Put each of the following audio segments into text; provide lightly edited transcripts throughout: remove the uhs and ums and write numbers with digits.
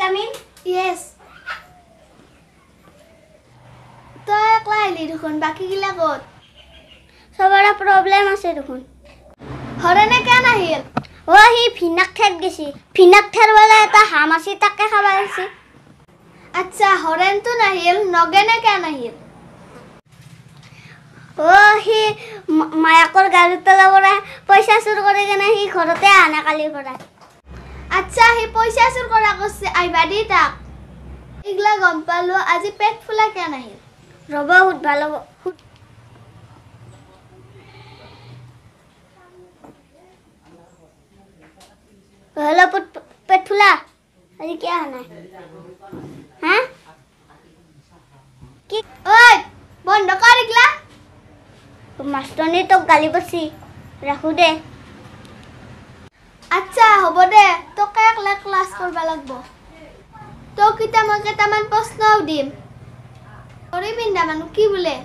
come in? Yes. তই একলা আহিলি দেখোন বাকী গিলা ক'ত সবৰে প্ৰব্লেম আছে দেখোন হৰণে কেন আহিল সি ফিনাক ঠেত গেছি ফিনাক ঠেৰ বোলে এটা হাম আছে তাকে খাব আহিছে আচ্ছা হৰণটো নাহিল নগেনে কেন আহিল সি মায়াকৰ গাড়ীৰ তলৰ পৰা পইচা চুৰ কৰি কেনে সি ঘৰতে আনে কালিৰ পৰা আচ্ছা সি পইচা চুৰ কৰা কৈছে আহিবা দি তাক ইগলা গম পালো আজি পেট ফুলা কেন আহিল ৰব সুধবা ল'ব হেল্ল' পেট ফুলা আজি কিয় অহা নাই হা কি ঐ বন্ধ কৰ ইগলা মাষ্টৰনী তোক গালি পাৰছি ৰাখো দে আচ্ছা হ'ব দে তোকে একলা ক্লাছ কৰিব লাগিব তোক এতিয়া মই কেইটামান প্ৰশ্নও দিম ঘড়ী পিন্ধা মানুহ কি বোলে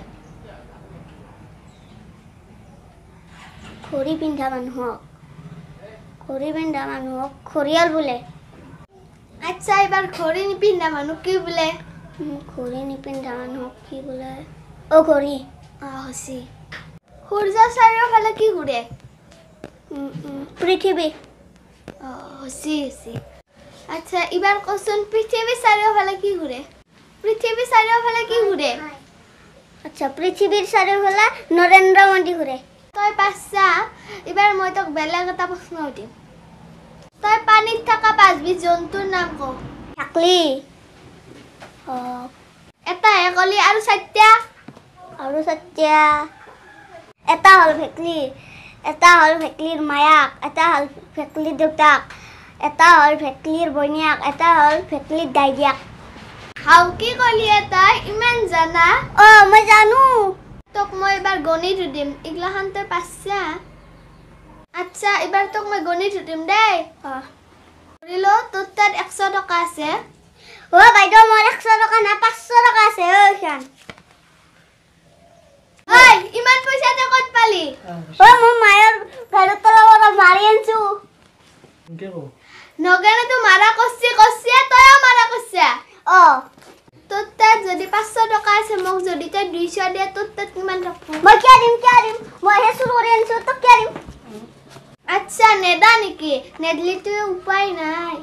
ঘড়ী পিন্ধা মানুহক ঘৰিয়াল বোলে আচ্ছা এবাৰ ঘড়ী নিপিন্ধা মানুহ কি বোলে ঘড়ী নিপিন্ধা মানুহক কি বোলে ঘড়ী হচি সূৰ্যৰ চাৰিওফালে কি ঘূৰে পৃথিৱী হচি হচি আচ্ছা এবাৰ কচোন পৃথিৱীৰ চাৰিওফালে কি ঘূৰে পৃথিৱীৰ চাৰিওফালে কি ঘূৰে আচ্ছা পৃথিৱীৰ চাৰিওফালে নৰেন্দ্ৰ মোদী ঘূৰে তই পাছা এবাৰ মই তোক বেলেগ এটা প্ৰশ্ন সুধিম তই পানীত থকা পাঁচবিধ জন্তুৰ নাম ক থাকলি এটাহে কলি আৰু চাৰিটা এটা হ'ল ভেকলি এটা হ'ল ভেকলিৰ মায়াক এটা হ'ল ভেকলিৰ দেউতাক এটা হ'ল ভেকলিৰ বইনীয়াক এটা হ'ল ভেকলিৰ দাইদিয়াক হাও কি কলি তই ইমান জানা মই জানো তোক মই এবাৰ গণিত সুধিম ইগলাখান তই পাছা আচ্ছা এবাৰ তোক মই গণিত সুধিম দেই ধৰিলো তোৰ তাত 100 টকা আছে বাইদেউ মোৰ 100 টকা না 500 টকা আছে এইখান ইমান পইচা তই ক'ত পালি মোৰ মায়েৰ ঘৰৰ তলৰ পৰা মাৰি আনছো নগেনে তো মাৰা কছি তইও মাৰা কছা তোৰ তাত যদি 500 টকা আছে মোক যদি তই 200 দিয়ে তোৰ তাত কিমান ৰাখব মই কিয় দিম মই হে চুৰ কৰি আনছো তোক কিয় দিম আচ্ছা নেদা নেকি নেদলি তুই উপায় নাই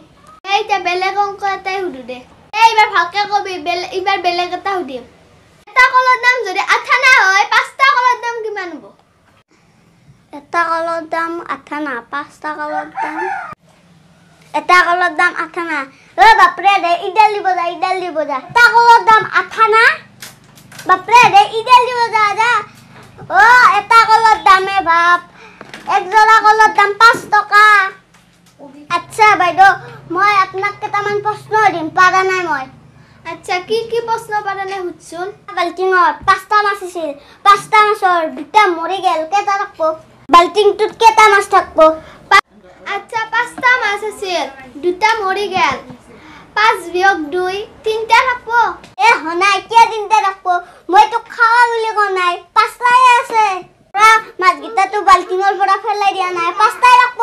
এইটা বেলেগ অংক এটাই সুধো দে এইবাৰ ভালকে কবি এইবাৰ বেলেগ এটা সুধিম এটা কলৰ দাম যদি 8 না হয় 5টা কলৰ দাম কিমান হ'ব এটা কলৰ দাম 8 না 5টা কলৰ দাম এটা কলৰ দাম 8 না বাপৰে দে ইডাল দিব যা এটা কলৰ দাম 8 না বাপৰে দে ইডাল দিব যা এটা কলৰ দামে বাপ এক জোড়া কলৰ দাম 5 টকা আচ্ছা বাইদেউ মই আপোনাক কেইটামান প্ৰশ্ন দিম পাৰা নাই মই আচ্ছা কি প্ৰশ্ন পাৰা নাই হুদছুন বাল্টিঙত 5টা মাছ আছিল 5টা মাছৰ দুটা মৰি গেল কেইটা থাকব বাল্টিংটোত কেইটা মাছ থাকব আচ্ছা 5টা মাছ আছিল দুটা মৰি গেল 5 বিয়োগ 2 3টা থাকব হনাই কিয় 3টা থাকব মই তো খাওয়া বুলি কোৱা নাই 5টাই আছে মাছগিটা তো বাল্টিঙৰ পৰা ফেলাই দিয়া নাই 5টাই থাকব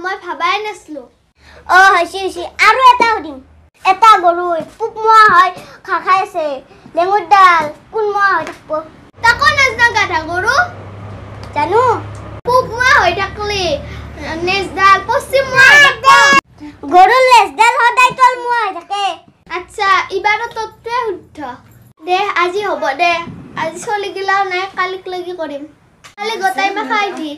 মই ভাবাই নাছলো হৈছে আৰু এটা সুধিম এটা গৰুই পোক মোৱা হয় খাই আছে লেঙুৰ ডাল কোন মোৱা হৈ থাকব তাকো নাজনা গাধা গৰু জানো পোক মোৱা হৈ থাকলি নেজডাল পশ্চিম মোৱা গৰুৰ লেজডাল সদায় তল মোৱা হৈ থাকে আচ্ছা ইবাৰো তত্ত্বে শুদ্ধ দে আজি হ'ব দে আজি চলি গিলাও নাই কালিক লাগি কৰিম কালি গোটাই মাখাই দি